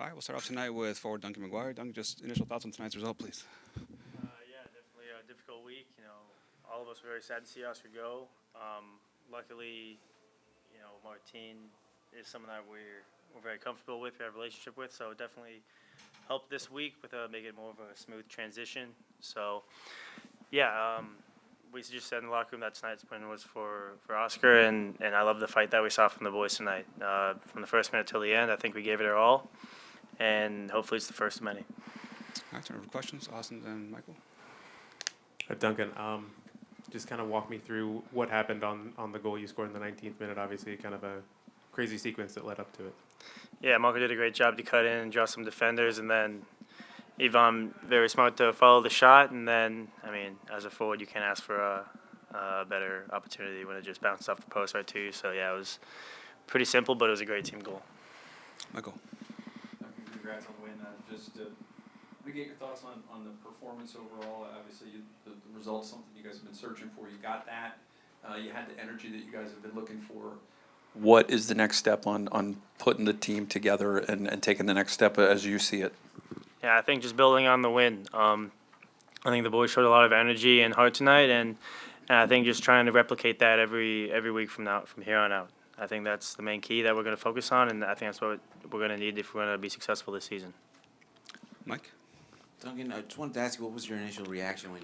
All right, we'll start off tonight with forward Duncan McGuire. Duncan, just initial thoughts on tonight's result, please. Yeah, definitely a difficult week. All of us were very sad to see Oscar go. Luckily, Martine is someone that we're very comfortable with. We have a relationship with, so it definitely helped this week with making it more of a smooth transition. So, yeah, we just said in the locker room that tonight's win was for Oscar, and I love the fight that we saw from the boys tonight. From the first minute till the end, I think we gave it our all, and hopefully it's the first of many. All right, turn over to questions. Austin and Michael. Duncan, just kind of walk me through what happened on the goal you scored in the 19th minute. Obviously, kind of a crazy sequence that led up to it. Yeah, Marco did a great job to cut in and draw some defenders, and then Ivan very smart to follow the shot. And then, as a forward, you can't ask for a better opportunity when it just bounced off the post right to you. So, yeah, it was pretty simple, but it was a great team goal. Michael. Congrats on the win. To get your thoughts on the performance overall. Obviously, the results, something you guys have been searching for. You got that. You had the energy that you guys have been looking for. What is the next step on putting the team together and taking the next step as you see it? Yeah, I think just building on the win. I think the boys showed a lot of energy and heart tonight, and I think just trying to replicate that every week from here on out. I think that's the main key that we're going to focus on, and I think that's what we're going to need if we're going to be successful this season. Mike. Duncan, I just wanted to ask you, what was your initial reaction when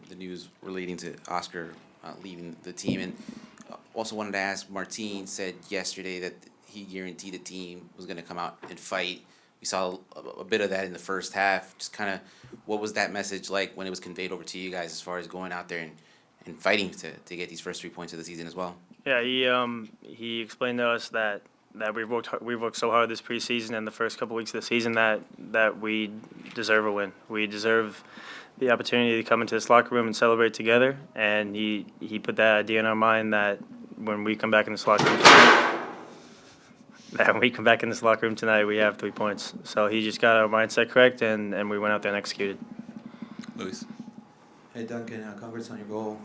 the news relating to Oscar leaving the team? And also wanted to ask, Martine said yesterday that he guaranteed the team was going to come out and fight. We saw a bit of that in the first half. Just kind of, what was that message like when it was conveyed over to you guys as far as going out there and fighting to get these first 3 points of the season as well? Yeah, he explained to us that we've worked so hard this preseason and the first couple weeks of the season that we deserve a win. We deserve the opportunity to come into this locker room and celebrate together. And he put that idea in our mind that when we come back in this locker room tonight, we have 3 points. So he just got our mindset correct, and we went out there and executed. Luis. Hey Duncan, congrats on your goal.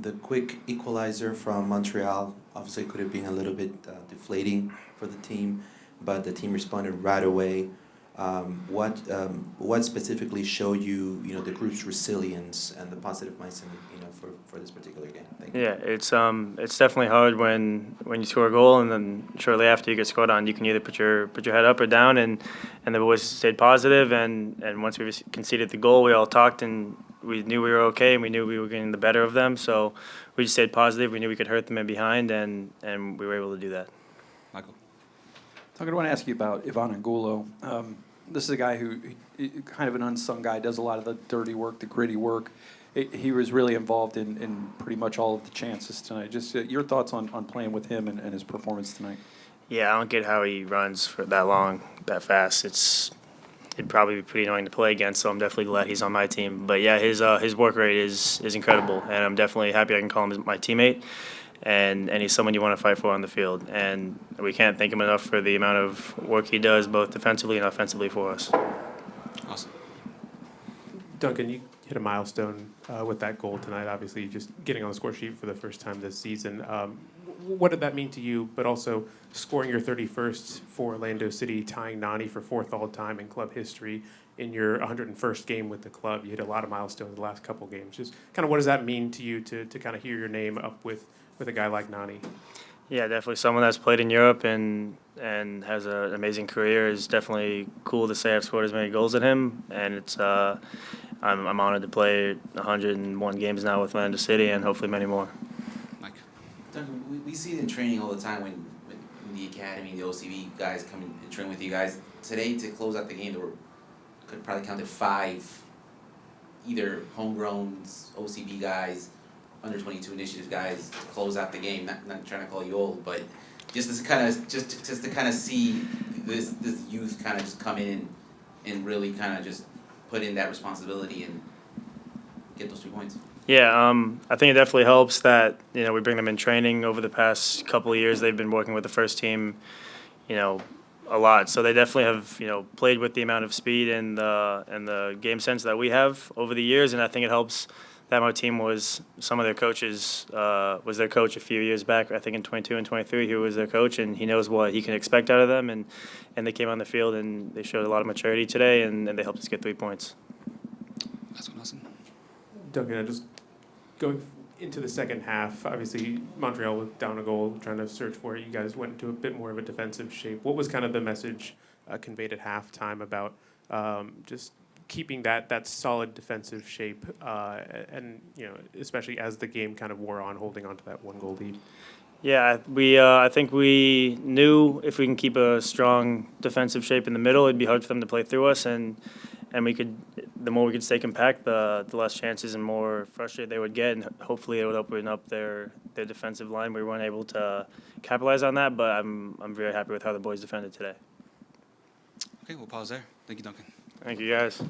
The quick equalizer from Montreal obviously could have been a little bit deflating for the team, but the team responded right away. What specifically showed you the group's resilience and the positive mindset for this particular game? Thank you. Yeah, it's definitely hard when you score a goal and then shortly after you get scored on, you can either put your head up or down, and the boys stayed positive, and once we conceded the goal, we all talked and we knew we were okay, and we knew we were getting the better of them, so we just stayed positive. We knew we could hurt them in behind, and we were able to do that. Michael. Duncan, I want to ask you about Ivan Angulo. This is a guy who kind of an unsung guy, does a lot of the dirty work, the gritty work. He was really involved in pretty much all of the chances tonight. Just your thoughts on playing with him and his performance tonight. Yeah, I don't get how he runs for that long, that fast. It'd probably be pretty annoying to play against, so I'm definitely glad he's on my team. But yeah, his work rate is incredible, and I'm definitely happy I can call him my teammate. And he's someone you want to fight for on the field. And we can't thank him enough for the amount of work he does, both defensively and offensively for us. Awesome. Duncan, you hit a milestone with that goal tonight. Obviously, just getting on the score sheet for the first time this season. What did that mean to you? But also scoring your 31st for Orlando City, tying Nani for 4th all-time in club history in your 101st game with the club. You hit a lot of milestones the last couple games. Just kind of what does that mean to you to kind of hear your name up with a guy like Nani? Yeah, definitely someone that's played in Europe and has an amazing career is definitely cool to say I've scored as many goals as him, and it's I'm honored to play 101 games now with Orlando City and hopefully many more. Mike. Duncan, we see it in training all the time when the academy, the OCB guys come in and train with you guys. Today, to close out the game, could probably counted 5 either homegrowns, OCB guys, under 22 initiative guys to close out the game. Not trying to call you old, but just to kind of see this youth kind of just come in and really kind of just put in that responsibility and get those 3 points. Yeah, I think it definitely helps that we bring them in training. Over the past couple of years, they've been working with the first team, a lot. So they definitely have played with the amount of speed and the game sense that we have over the years, and I think it helps that my team was some of their coaches was their coach a few years back. I think in 22 and 23, he was their coach, and he knows what he can expect out of them. And they came on the field and they showed a lot of maturity today, and they helped us get 3 points. That's awesome. Duncan, just going into the second half, obviously Montreal was down a goal, trying to search for it. You guys went into a bit more of a defensive shape. What was kind of the message conveyed at halftime about just keeping that solid defensive shape, and especially as the game kind of wore on, holding on to that 1-goal lead? Yeah, I think we knew if we can keep a strong defensive shape in the middle, it'd be hard for them to play through us, and the more we could stay compact, the less chances and more frustrated they would get, and hopefully it would open up their defensive line. We weren't able to capitalize on that, but I'm very happy with how the boys defended today. Okay, we'll pause there. Thank you, Duncan. Thank you, guys.